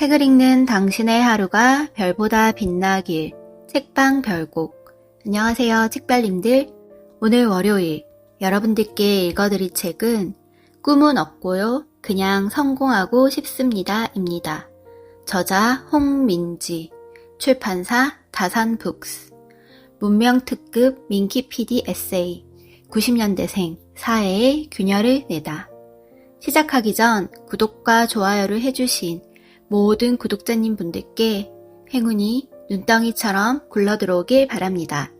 책을 읽는 당신의 하루가 별보다 빛나길. 책방 별곡. 안녕하세요, 책별님들. 오늘 월요일 여러분들께 읽어드릴 책은 꿈은 없고요, 그냥 성공하고 싶습니다 입니다. 저자 홍민지, 출판사 다산북스. 문명특급 민키 PD 에세이. 90년대생 사회의 균열을 내다. 시작하기 전 구독과 좋아요를 해주신 모든 구독자님 분들께 행운이 눈덩이처럼 굴러들어오길 바랍니다.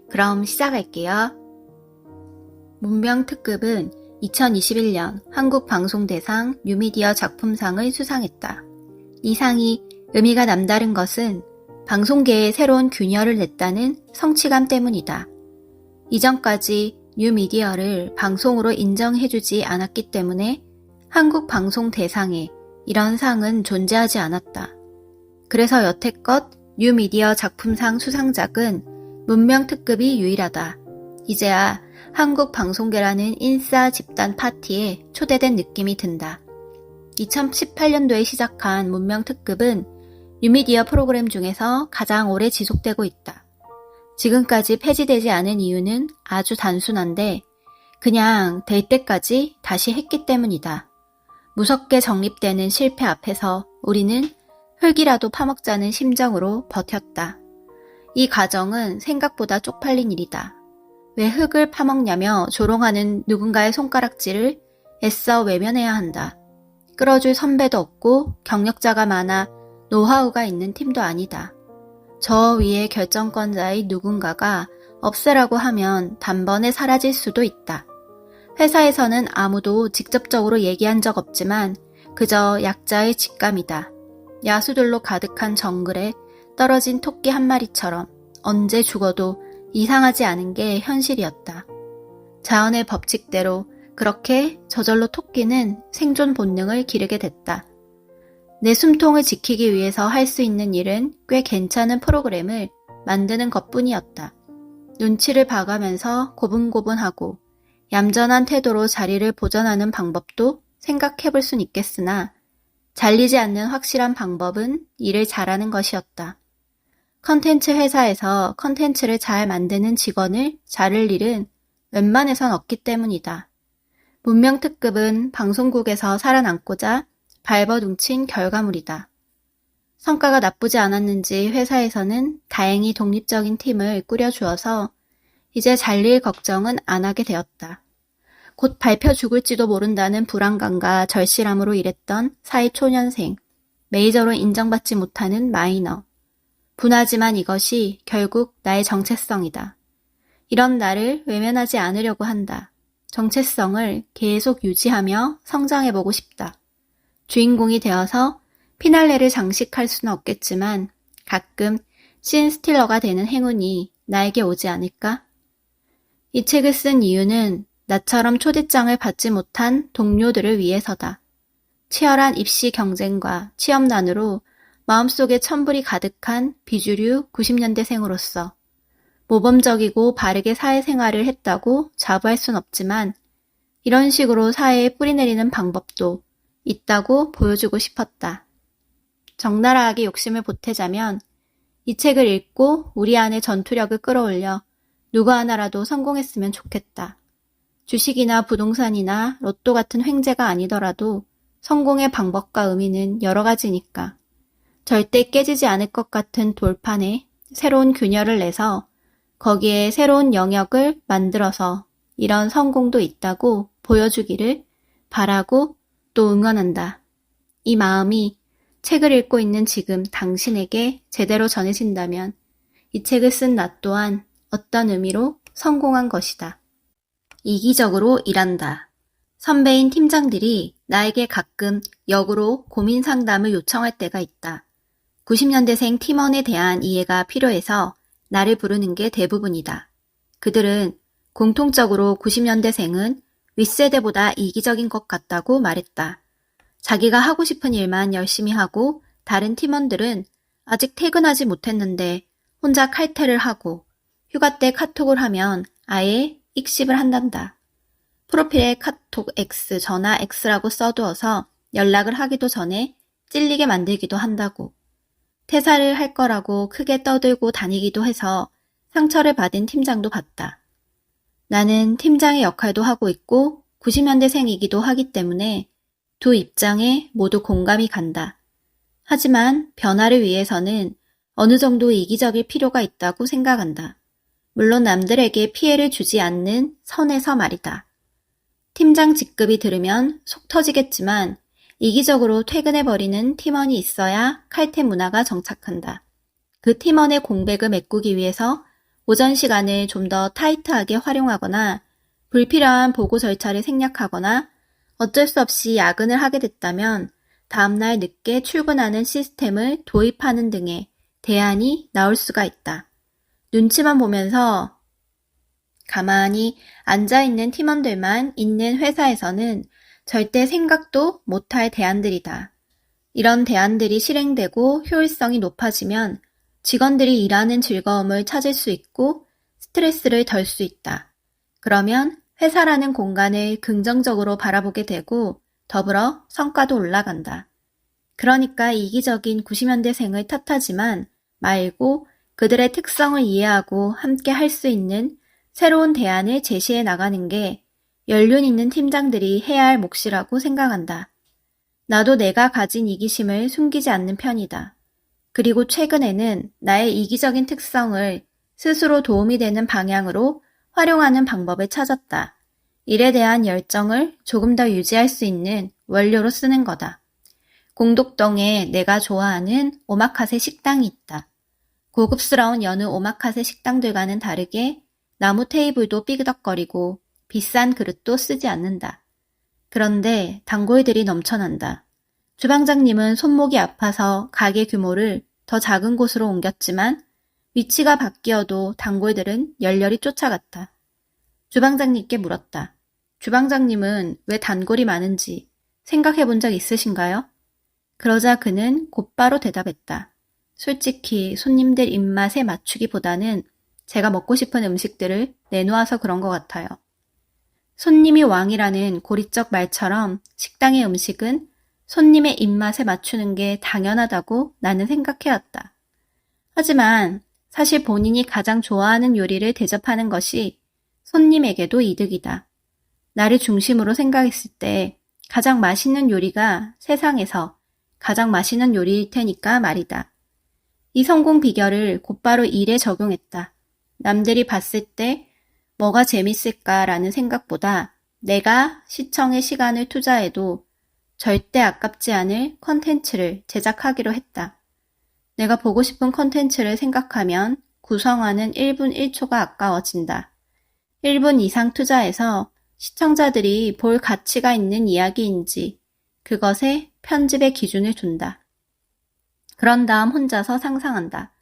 그럼 시작할게요. 문명특급은 2021년 한국방송대상 뉴미디어 작품상을 수상했다. 이 상이 의미가 남다른 것은 방송계에 새로운 균열을 냈다는 성취감 때문이다. 이전까지 뉴미디어를 방송으로 인정해주지 않았기 때문에 한국방송대상에 이런 상은 존재하지 않았다. 그래서 여태껏 뉴미디어 작품상 수상작은 문명특급이 유일하다. 이제야 한국방송계라는 인싸 집단 파티에 초대된 느낌이 든다. 2018년도에 시작한 문명특급은 뉴미디어 프로그램 중에서 가장 오래 지속되고 있다. 지금까지 폐지되지 않은 이유는 아주 단순한데 그냥 될 때까지 다시 했기 때문이다. 무섭게 정립되는 실패 앞에서 우리는 흙이라도 파먹자는 심정으로 버텼다. 이 과정은 생각보다 쪽팔린 일이다. 왜 흙을 파먹냐며 조롱하는 누군가의 손가락질을 애써 외면해야 한다. 끌어줄 선배도 없고 경력자가 많아 노하우가 있는 팀도 아니다. 저 위에 결정권자의 누군가가 없애라고 하면 단번에 사라질 수도 있다. 회사에서는 아무도 직접적으로 얘기한 적 없지만 그저 약자의 직감이다. 야수들로 가득한 정글에 떨어진 토끼 한 마리처럼 언제 죽어도 이상하지 않은 게 현실이었다. 자연의 법칙대로 그렇게 저절로 토끼는 생존 본능을 기르게 됐다. 내 숨통을 지키기 위해서 할 수 있는 일은 꽤 괜찮은 프로그램을 만드는 것뿐이었다. 눈치를 봐가면서 고분고분하고 얌전한 태도로 자리를 보전하는 방법도 생각해볼 순 있겠으나 잘리지 않는 확실한 방법은 일을 잘하는 것이었다. 컨텐츠 회사에서 컨텐츠를 잘 만드는 직원을 자를 일은 웬만해선 없기 때문이다. 문명특급은 방송국에서 살아남고자 발버둥친 결과물이다. 성과가 나쁘지 않았는지 회사에서는 다행히 독립적인 팀을 꾸려주어서 이제 잘릴 걱정은 안 하게 되었다. 곧 밟혀 죽을지도 모른다는 불안감과 절실함으로 일했던 사회초년생, 메이저로 인정받지 못하는 마이너. 분하지만 이것이 결국 나의 정체성이다. 이런 나를 외면하지 않으려고 한다. 정체성을 계속 유지하며 성장해보고 싶다. 주인공이 되어서 피날레를 장식할 수는 없겠지만 가끔 씬 스틸러가 되는 행운이 나에게 오지 않을까? 이 책을 쓴 이유는 나처럼 초대장을 받지 못한 동료들을 위해서다. 치열한 입시 경쟁과 취업난으로 마음속에 천불이 가득한 비주류 90년대생으로서 모범적이고 바르게 사회생활을 했다고 자부할 순 없지만 이런 식으로 사회에 뿌리내리는 방법도 있다고 보여주고 싶었다. 적나라하게 욕심을 보태자면 이 책을 읽고 우리 안의 전투력을 끌어올려 누구 하나라도 성공했으면 좋겠다. 주식이나 부동산이나 로또 같은 횡재가 아니더라도 성공의 방법과 의미는 여러 가지니까 절대 깨지지 않을 것 같은 돌판에 새로운 균열을 내서 거기에 새로운 영역을 만들어서 이런 성공도 있다고 보여주기를 바라고 또 응원한다. 이 마음이 책을 읽고 있는 지금 당신에게 제대로 전해진다면 이 책을 쓴 나 또한 어떤 의미로 성공한 것이다. 이기적으로 일한다. 선배인 팀장들이 나에게 가끔 역으로 고민 상담을 요청할 때가 있다. 90년대생 팀원에 대한 이해가 필요해서 나를 부르는 게 대부분이다. 그들은 공통적으로 90년대생은 윗세대보다 이기적인 것 같다고 말했다. 자기가 하고 싶은 일만 열심히 하고 다른 팀원들은 아직 퇴근하지 못했는데 혼자 칼퇴를 하고 휴가 때 카톡을 하면 아예 익십을 한단다. 프로필에 카톡 X, 전화 X라고 써두어서 연락을 하기도 전에 찔리게 만들기도 한다고. 퇴사를 할 거라고 크게 떠들고 다니기도 해서 상처를 받은 팀장도 봤다. 나는 팀장의 역할도 하고 있고 90년대생이기도 하기 때문에 두 입장에 모두 공감이 간다. 하지만 변화를 위해서는 어느 정도 이기적일 필요가 있다고 생각한다. 물론 남들에게 피해를 주지 않는 선에서 말이다. 팀장 직급이 들으면 속 터지겠지만 이기적으로 퇴근해버리는 팀원이 있어야 칼퇴 문화가 정착한다. 그 팀원의 공백을 메꾸기 위해서 오전 시간을 좀 더 타이트하게 활용하거나 불필요한 보고 절차를 생략하거나 어쩔 수 없이 야근을 하게 됐다면 다음날 늦게 출근하는 시스템을 도입하는 등의 대안이 나올 수가 있다. 눈치만 보면서 가만히 앉아있는 팀원들만 있는 회사에서는 절대 생각도 못할 대안들이다. 이런 대안들이 실행되고 효율성이 높아지면 직원들이 일하는 즐거움을 찾을 수 있고 스트레스를 덜 수 있다. 그러면 회사라는 공간을 긍정적으로 바라보게 되고 더불어 성과도 올라간다. 그러니까 이기적인 90년대생을 탓하지만 말고 그들의 특성을 이해하고 함께 할 수 있는 새로운 대안을 제시해 나가는 게 연륜 있는 팀장들이 해야 할 몫이라고 생각한다. 나도 내가 가진 이기심을 숨기지 않는 편이다. 그리고 최근에는 나의 이기적인 특성을 스스로 도움이 되는 방향으로 활용하는 방법을 찾았다. 일에 대한 열정을 조금 더 유지할 수 있는 원료로 쓰는 거다. 공덕동에 내가 좋아하는 오마카세 식당이 있다. 고급스러운 여느 오마카세 식당들과는 다르게 나무 테이블도 삐그덕거리고 비싼 그릇도 쓰지 않는다. 그런데 단골들이 넘쳐난다. 주방장님은 손목이 아파서 가게 규모를 더 작은 곳으로 옮겼지만 위치가 바뀌어도 단골들은 열렬히 쫓아갔다. 주방장님께 물었다. 주방장님은 왜 단골이 많은지 생각해 본 적 있으신가요? 그러자 그는 곧바로 대답했다. 솔직히 손님들 입맛에 맞추기보다는 제가 먹고 싶은 음식들을 내놓아서 그런 것 같아요. 손님이 왕이라는 고리적 말처럼 식당의 음식은 손님의 입맛에 맞추는 게 당연하다고 나는 생각해왔다. 하지만 사실 본인이 가장 좋아하는 요리를 대접하는 것이 손님에게도 이득이다. 나를 중심으로 생각했을 때 가장 맛있는 요리가 세상에서 가장 맛있는 요리일 테니까 말이다. 이 성공 비결을 곧바로 일에 적용했다. 남들이 봤을 때 뭐가 재밌을까라는 생각보다 내가 시청에 시간을 투자해도 절대 아깝지 않을 컨텐츠를 제작하기로 했다. 내가 보고 싶은 컨텐츠를 생각하면 구성하는 1분 1초가 아까워진다. 1분 이상 투자해서 시청자들이 볼 가치가 있는 이야기인지 그것에 편집의 기준을 둔다. 그런 다음 혼자서 상상한다.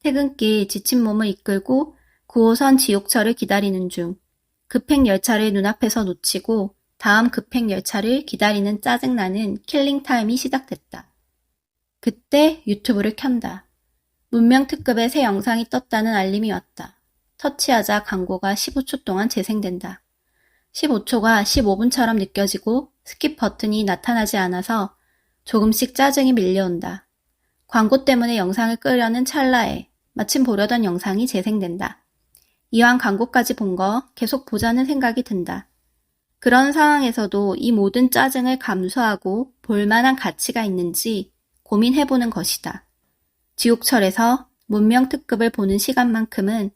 퇴근길 지친 몸을 이끌고 9호선 지옥철을 기다리는 중 급행 열차를 눈앞에서 놓치고 다음 급행 열차를 기다리는 짜증나는 킬링타임이 시작됐다. 그때 유튜브를 켠다. 문명 특급의 새 영상이 떴다는 알림이 왔다. 터치하자 광고가 15초 동안 재생된다. 15초가 15분처럼 느껴지고 스킵 버튼이 나타나지 않아서 조금씩 짜증이 밀려온다. 광고 때문에 영상을 끄려는 찰나에 마침 보려던 영상이 재생된다. 이왕 광고까지 본 거 계속 보자는 생각이 든다. 그런 상황에서도 이 모든 짜증을 감수하고 볼만한 가치가 있는지 고민해보는 것이다. 지옥철에서 문명특급을 보는 시간만큼은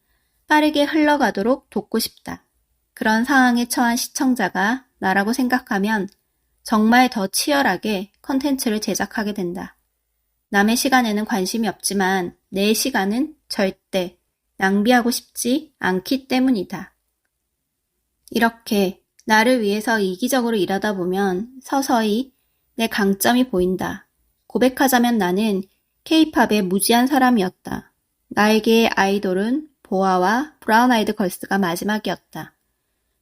빠르게 흘러가도록 돕고 싶다. 그런 상황에 처한 시청자가 나라고 생각하면 정말 더 치열하게 컨텐츠를 제작하게 된다. 남의 시간에는 관심이 없지만 내 시간은 절대 낭비하고 싶지 않기 때문이다. 이렇게 나를 위해서 이기적으로 일하다 보면 서서히 내 강점이 보인다. 고백하자면 나는 K-팝의 무지한 사람이었다. 나에게 아이돌은 보아와 브라운 아이드 걸스가 마지막이었다.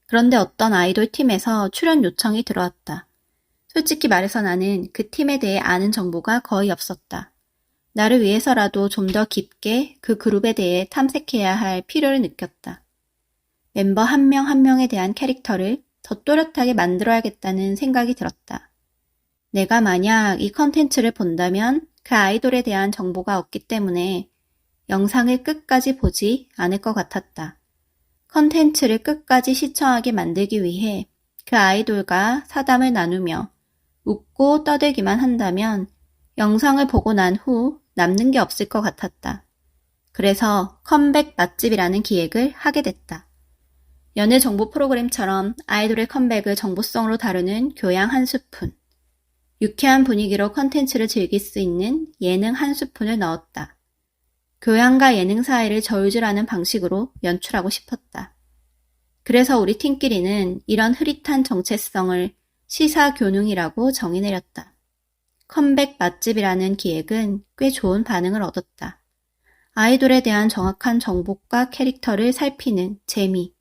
그런데 어떤 아이돌 팀에서 출연 요청이 들어왔다. 솔직히 말해서 나는 그 팀에 대해 아는 정보가 거의 없었다. 나를 위해서라도 좀 더 깊게 그 그룹에 대해 탐색해야 할 필요를 느꼈다. 멤버 한 명 한 명에 대한 캐릭터를 더 또렷하게 만들어야겠다는 생각이 들었다. 내가 만약 이 컨텐츠를 본다면 그 아이돌에 대한 정보가 없기 때문에 영상을 끝까지 보지 않을 것 같았다. 컨텐츠를 끝까지 시청하게 만들기 위해 그 아이돌과 사담을 나누며 웃고 떠들기만 한다면 영상을 보고 난 후 남는 게 없을 것 같았다. 그래서 컴백 맛집이라는 기획을 하게 됐다. 연애 정보 프로그램처럼 아이돌의 컴백을 정보성으로 다루는 교양 한 스푼. 유쾌한 분위기로 컨텐츠를 즐길 수 있는 예능 한 스푼을 넣었다. 교양과 예능 사이를 저울질하는 방식으로 연출하고 싶었다. 그래서 우리 팀끼리는 이런 흐릿한 정체성을 시사교능이라고 정의 내렸다. 컴백 맛집이라는 기획은 꽤 좋은 반응을 얻었다. 아이돌에 대한 정확한 정보과 캐릭터를 살피는 재미,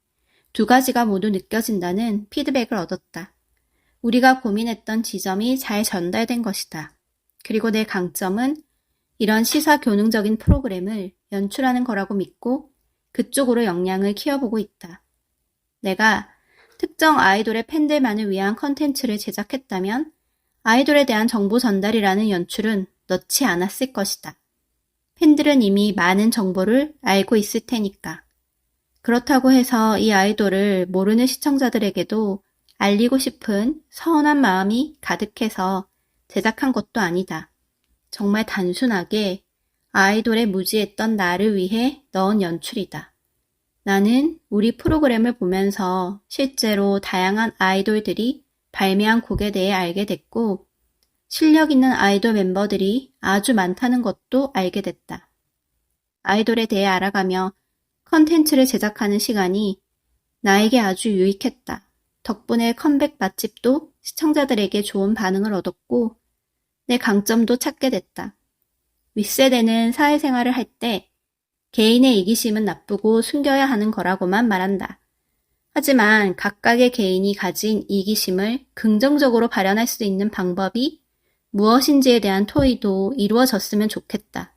두 가지가 모두 느껴진다는 피드백을 얻었다. 우리가 고민했던 지점이 잘 전달된 것이다. 그리고 내 강점은 이런 시사교능적인 프로그램을 연출하는 거라고 믿고 그쪽으로 역량을 키워보고 있다. 내가 특정 아이돌의 팬들만을 위한 컨텐츠를 제작했다면 아이돌에 대한 정보 전달이라는 연출은 넣지 않았을 것이다. 팬들은 이미 많은 정보를 알고 있을 테니까. 그렇다고 해서 이 아이돌을 모르는 시청자들에게도 알리고 싶은 서운한 마음이 가득해서 제작한 것도 아니다. 정말 단순하게 아이돌에 무지했던 나를 위해 넣은 연출이다. 나는 우리 프로그램을 보면서 실제로 다양한 아이돌들이 발매한 곡에 대해 알게 됐고 실력 있는 아이돌 멤버들이 아주 많다는 것도 알게 됐다. 아이돌에 대해 알아가며 컨텐츠를 제작하는 시간이 나에게 아주 유익했다. 덕분에 컴백 맛집도 시청자들에게 좋은 반응을 얻었고 내 강점도 찾게 됐다. 윗세대는 사회생활을 할 때 개인의 이기심은 나쁘고 숨겨야 하는 거라고만 말한다. 하지만 각각의 개인이 가진 이기심을 긍정적으로 발현할 수 있는 방법이 무엇인지에 대한 토의도 이루어졌으면 좋겠다.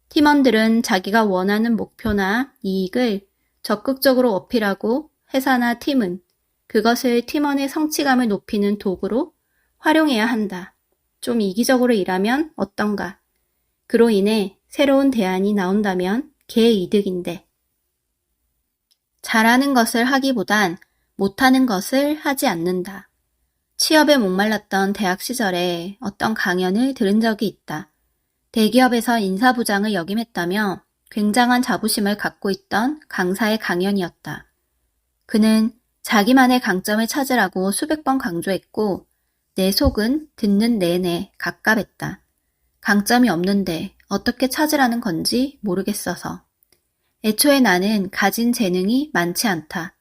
팀원들은 자기가 원하는 목표나 이익을 적극적으로 어필하고 회사나 팀은 그것을 팀원의 성취감을 높이는 도구로 활용해야 한다. 좀 이기적으로 일하면 어떤가? 그로 인해 새로운 대안이 나온다면 개이득인데. 잘하는 것을 하기보단 못하는 것을 하지 않는다. 취업에 목말랐던 대학 시절에 어떤 강연을 들은 적이 있다. 대기업에서 인사부장을 역임했다며 굉장한 자부심을 갖고 있던 강사의 강연이었다. 그는 자기만의 강점을 찾으라고 수백 번 강조했고 내 속은 듣는 내내 갑갑했다. 강점이 없는데 어떻게 찾으라는 건지 모르겠어서. 애초에 나는 가진 재능이 많지 않다.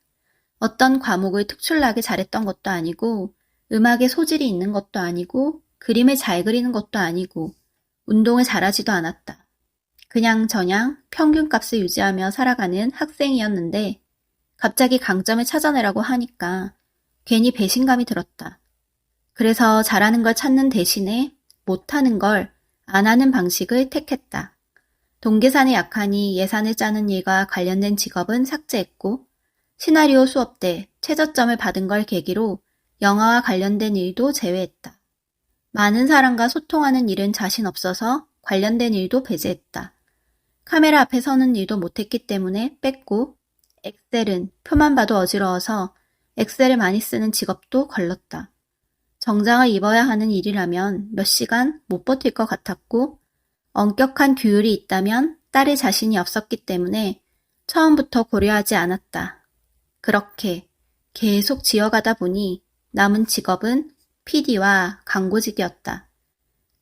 어떤 과목을 특출나게 잘했던 것도 아니고 음악에 소질이 있는 것도 아니고 그림을 잘 그리는 것도 아니고 운동을 잘하지도 않았다. 그냥 저냥 평균값을 유지하며 살아가는 학생이었는데 갑자기 강점을 찾아내라고 하니까 괜히 배신감이 들었다. 그래서 잘하는 걸 찾는 대신에 못하는 걸 안 하는 방식을 택했다. 동계산에 약하니 예산을 짜는 일과 관련된 직업은 삭제했고 시나리오 수업 때 최저점을 받은 걸 계기로 영화와 관련된 일도 제외했다. 많은 사람과 소통하는 일은 자신 없어서 관련된 일도 배제했다. 카메라 앞에 서는 일도 못했기 때문에 뺐고 엑셀은 표만 봐도 어지러워서 엑셀을 많이 쓰는 직업도 걸렀다. 정장을 입어야 하는 일이라면 몇 시간 못 버틸 것 같았고 엄격한 규율이 있다면 따를 자신이 없었기 때문에 처음부터 고려하지 않았다. 그렇게 계속 지어가다 보니 남은 직업은 PD와 광고직이었다.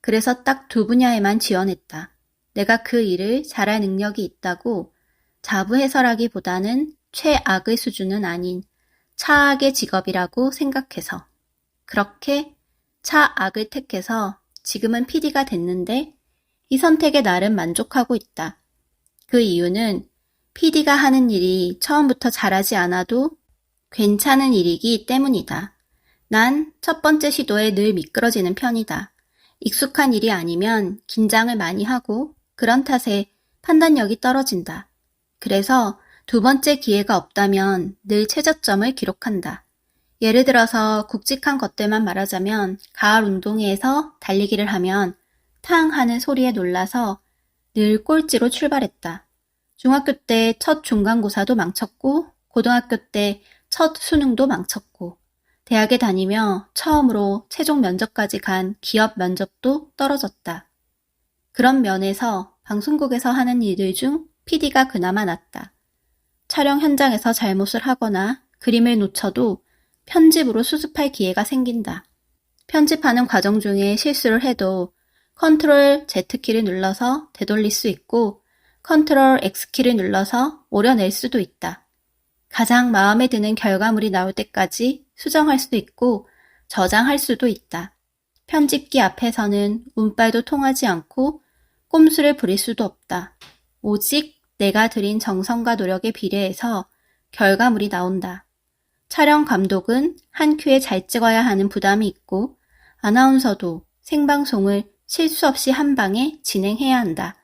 그래서 딱 두 분야에만 지원했다. 내가 그 일을 잘할 능력이 있다고 자부해서라기보다는 최악의 수준은 아닌 차악의 직업이라고 생각해서. 그렇게 차악을 택해서 지금은 PD가 됐는데 이 선택에 나름 만족하고 있다. 그 이유는 PD가 하는 일이 처음부터 잘하지 않아도 괜찮은 일이기 때문이다. 난 첫 번째 시도에 늘 미끄러지는 편이다. 익숙한 일이 아니면 긴장을 많이 하고 그런 탓에 판단력이 떨어진다. 그래서 두 번째 기회가 없다면 늘 최저점을 기록한다. 예를 들어서 굵직한 것들만 말하자면 가을 운동회에서 달리기를 하면 탕 하는 소리에 놀라서 늘 꼴찌로 출발했다. 중학교 때 첫 중간고사도 망쳤고 고등학교 때 첫 수능도 망쳤고 대학에 다니며 처음으로 최종 면접까지 간 기업 면접도 떨어졌다. 그런 면에서 방송국에서 하는 일들 중 PD가 그나마 낫다. 촬영 현장에서 잘못을 하거나 그림을 놓쳐도 편집으로 수습할 기회가 생긴다. 편집하는 과정 중에 실수를 해도 컨트롤 Z키를 눌러서 되돌릴 수 있고 컨트롤 X키를 눌러서 오려낼 수도 있다. 가장 마음에 드는 결과물이 나올 때까지 수정할 수도 있고 저장할 수도 있다. 편집기 앞에서는 운빨도 통하지 않고 꼼수를 부릴 수도 없다. 오직 내가 들인 정성과 노력에 비례해서 결과물이 나온다. 촬영 감독은 한 큐에 잘 찍어야 하는 부담이 있고 아나운서도 생방송을 실수 없이 한 방에 진행해야 한다.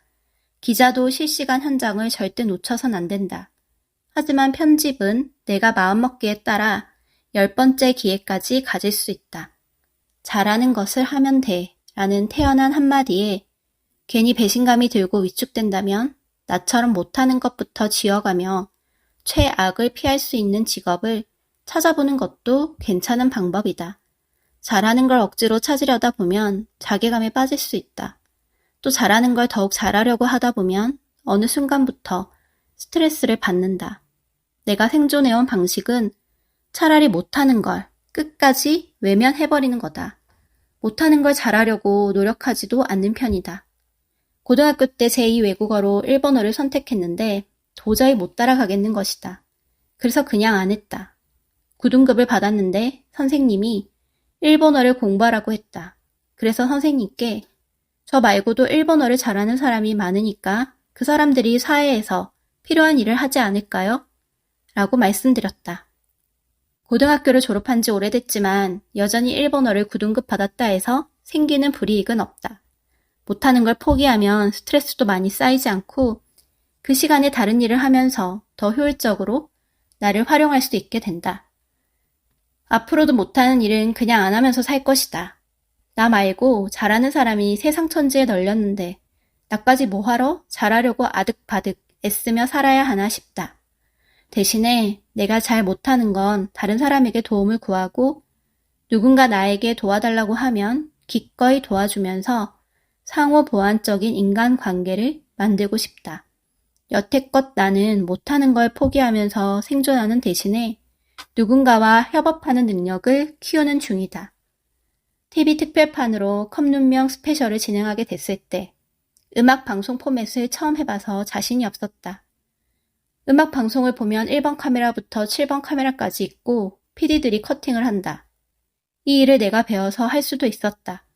기자도 실시간 현장을 절대 놓쳐선 안 된다. 하지만 편집은 내가 마음먹기에 따라 10번째 기회까지 가질 수 있다. 잘하는 것을 하면 돼 라는 태연한 한마디에 괜히 배신감이 들고 위축된다면 나처럼 못하는 것부터 지어가며 최악을 피할 수 있는 직업을 찾아보는 것도 괜찮은 방법이다. 잘하는 걸 억지로 찾으려다 보면 자괴감에 빠질 수 있다. 또 잘하는 걸 더욱 잘하려고 하다 보면 어느 순간부터 스트레스를 받는다. 내가 생존해온 방식은 차라리 못하는 걸 끝까지 외면해버리는 거다. 못하는 걸 잘하려고 노력하지도 않는 편이다. 고등학교 때 제2 외국어로 일본어를 선택했는데 도저히 못 따라가겠는 것이다. 그래서 그냥 안 했다. 9등급을 받았는데 선생님이 일본어를 공부하라고 했다. 그래서 선생님께 저 말고도 일본어를 잘하는 사람이 많으니까 그 사람들이 사회에서 필요한 일을 하지 않을까요? 라고 말씀드렸다. 고등학교를 졸업한 지 오래됐지만 여전히 일본어를 9등급 받았다 해서 생기는 불이익은 없다. 못하는 걸 포기하면 스트레스도 많이 쌓이지 않고 그 시간에 다른 일을 하면서 더 효율적으로 나를 활용할 수 있게 된다. 앞으로도 못하는 일은 그냥 안 하면서 살 것이다. 나 말고 잘하는 사람이 세상 천지에 널렸는데 나까지 뭐하러 잘하려고 아득바득 애쓰며 살아야 하나 싶다. 대신에 내가 잘 못하는 건 다른 사람에게 도움을 구하고 누군가 나에게 도와달라고 하면 기꺼이 도와주면서 상호 보완적인 인간관계를 만들고 싶다. 여태껏 나는 못하는 걸 포기하면서 생존하는 대신에 누군가와 협업하는 능력을 키우는 중이다. TV 특별판으로 컵눈명 스페셜을 진행하게 됐을 때 음악 방송 포맷을 처음 해봐서 자신이 없었다. 음악 방송을 보면 1번 카메라부터 7번 카메라까지 있고 PD들이 커팅을 한다. 이 일을 내가 배워서 할 수도 있었다.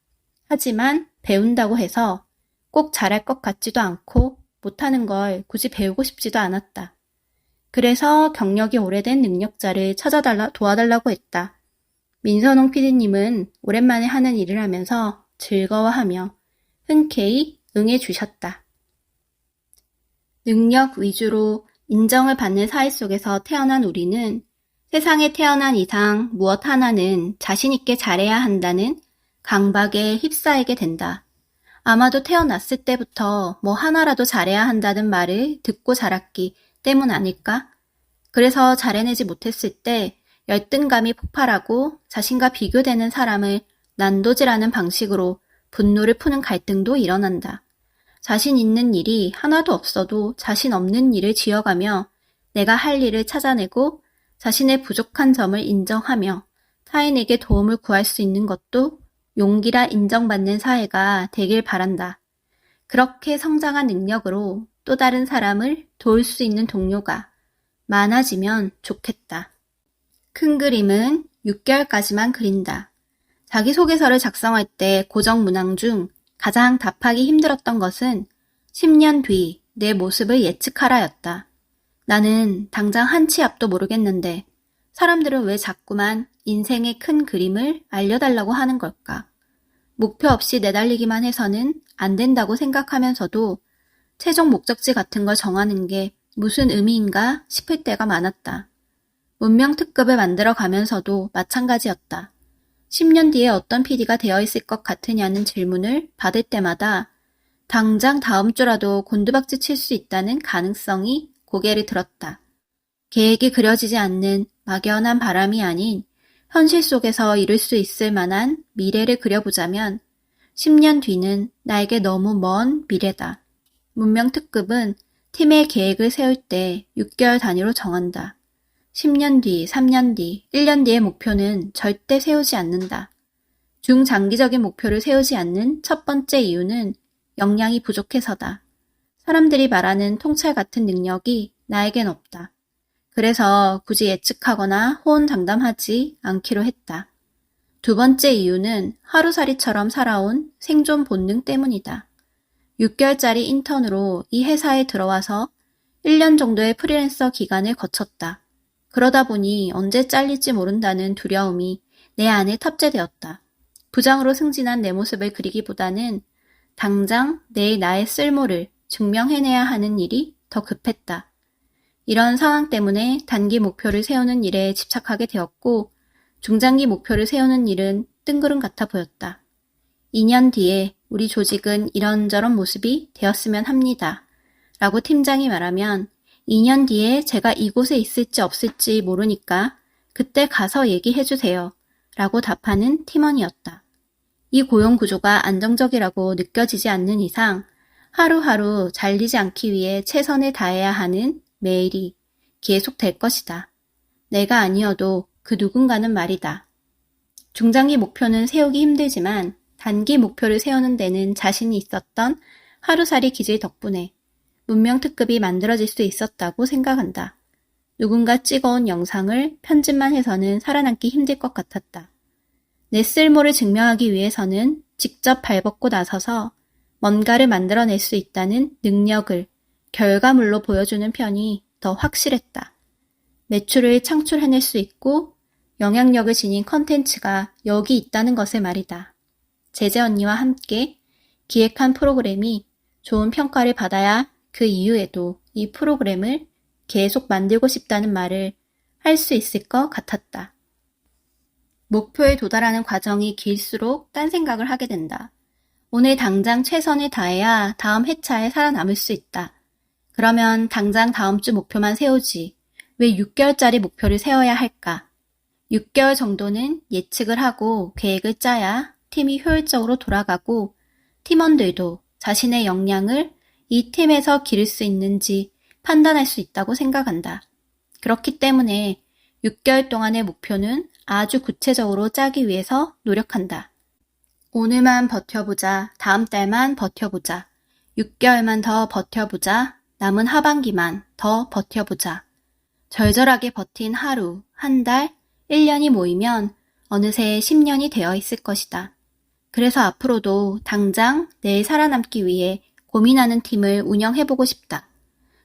하지만 배운다고 해서 꼭 잘할 것 같지도 않고 못하는 걸 굳이 배우고 싶지도 않았다. 그래서 경력이 오래된 능력자를 도와달라고 했다. 민선홍 PD님은 오랜만에 하는 일을 하면서 즐거워하며 흔쾌히 응해주셨다. 능력 위주로 인정을 받는 사회 속에서 태어난 우리는 세상에 태어난 이상 무엇 하나는 자신 있게 잘해야 한다는 강박에 휩싸이게 된다. 아마도 태어났을 때부터 뭐 하나라도 잘해야 한다는 말을 듣고 자랐기 때문 아닐까? 그래서 잘해내지 못했을 때 열등감이 폭발하고 자신과 비교되는 사람을 난도질하는 방식으로 분노를 푸는 갈등도 일어난다. 자신 있는 일이 하나도 없어도 자신 없는 일을 지어가며 내가 할 일을 찾아내고 자신의 부족한 점을 인정하며 타인에게 도움을 구할 수 있는 것도 용기라 인정받는 사회가 되길 바란다. 그렇게 성장한 능력으로 또 다른 사람을 도울 수 있는 동료가 많아지면 좋겠다. 큰 그림은 6개월까지만 그린다. 자기소개서를 작성할 때 고정 문항 중 가장 답하기 힘들었던 것은 10년 뒤 내 모습을 예측하라였다. 나는 당장 한 치 앞도 모르겠는데 사람들은 왜 자꾸만 인생의 큰 그림을 알려달라고 하는 걸까? 목표 없이 내달리기만 해서는 안 된다고 생각하면서도 최종 목적지 같은 걸 정하는 게 무슨 의미인가 싶을 때가 많았다. 문명 특급을 만들어 가면서도 마찬가지였다. 10년 뒤에 어떤 PD가 되어 있을 것 같으냐는 질문을 받을 때마다 당장 다음 주라도 곤두박질 칠 수 있다는 가능성이 고개를 들었다. 계획이 그려지지 않는 막연한 바람이 아닌 현실 속에서 이룰 수 있을 만한 미래를 그려보자면 10년 뒤는 나에게 너무 먼 미래다. 문명 특급은 팀의 계획을 세울 때 6개월 단위로 정한다. 10년 뒤, 3년 뒤, 1년 뒤의 목표는 절대 세우지 않는다. 중장기적인 목표를 세우지 않는 첫 번째 이유는 역량이 부족해서다. 사람들이 말하는 통찰 같은 능력이 나에겐 없다. 그래서 굳이 예측하거나 호언장담하지 않기로 했다. 두 번째 이유는 하루살이처럼 살아온 생존 본능 때문이다. 6개월짜리 인턴으로 이 회사에 들어와서 1년 정도의 프리랜서 기간을 거쳤다. 그러다 보니 언제 잘릴지 모른다는 두려움이 내 안에 탑재되었다. 부장으로 승진한 내 모습을 그리기보다는 당장 내일 나의 쓸모를 증명해내야 하는 일이 더 급했다. 이런 상황 때문에 단기 목표를 세우는 일에 집착하게 되었고 중장기 목표를 세우는 일은 뜬구름 같아 보였다. 2년 뒤에 우리 조직은 이런저런 모습이 되었으면 합니다. 라고 팀장이 말하면 2년 뒤에 제가 이곳에 있을지 없을지 모르니까 그때 가서 얘기해 주세요. 라고 답하는 팀원이었다. 이 고용 구조가 안정적이라고 느껴지지 않는 이상 하루하루 잘리지 않기 위해 최선을 다해야 하는 매일이 계속될 것이다. 내가 아니어도 그 누군가는 말이다. 중장기 목표는 세우기 힘들지만 단기 목표를 세우는 데는 자신이 있었던 하루살이 기질 덕분에 문명 특급이 만들어질 수 있었다고 생각한다. 누군가 찍어온 영상을 편집만 해서는 살아남기 힘들 것 같았다. 내 쓸모를 증명하기 위해서는 직접 발벗고 나서서 뭔가를 만들어낼 수 있다는 능력을 결과물로 보여주는 편이 더 확실했다. 매출을 창출해낼 수 있고 영향력을 지닌 컨텐츠가 여기 있다는 것을 말이다. 제재 언니와 함께 기획한 프로그램이 좋은 평가를 받아야 그 이후에도 이 프로그램을 계속 만들고 싶다는 말을 할 수 있을 것 같았다. 목표에 도달하는 과정이 길수록 딴 생각을 하게 된다. 오늘 당장 최선을 다해야 다음 회차에 살아남을 수 있다. 그러면 당장 다음 주 목표만 세우지. 왜 6개월짜리 목표를 세워야 할까? 6개월 정도는 예측을 하고 계획을 짜야 팀이 효율적으로 돌아가고 팀원들도 자신의 역량을 이 팀에서 기를 수 있는지 판단할 수 있다고 생각한다. 그렇기 때문에 6개월 동안의 목표는 아주 구체적으로 짜기 위해서 노력한다. 오늘만 버텨보자, 다음 달만 버텨보자, 6개월만 더 버텨보자, 남은 하반기만 더 버텨보자. 절절하게 버틴 하루, 한 달, 1년이 모이면 어느새 10년이 되어 있을 것이다. 그래서 앞으로도 당장 내일 살아남기 위해 고민하는 팀을 운영해보고 싶다.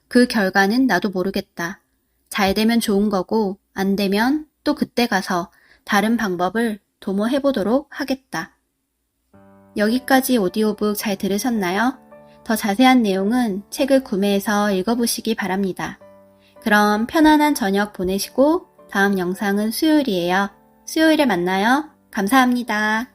그 결과는 나도 모르겠다. 잘 되면 좋은 거고 안 되면 또 그때 가서 다른 방법을 도모해보도록 하겠다. 여기까지 오디오북 잘 들으셨나요? 더 자세한 내용은 책을 구매해서 읽어보시기 바랍니다. 그럼 편안한 저녁 보내시고 다음 영상은 수요일이에요. 수요일에 만나요. 감사합니다.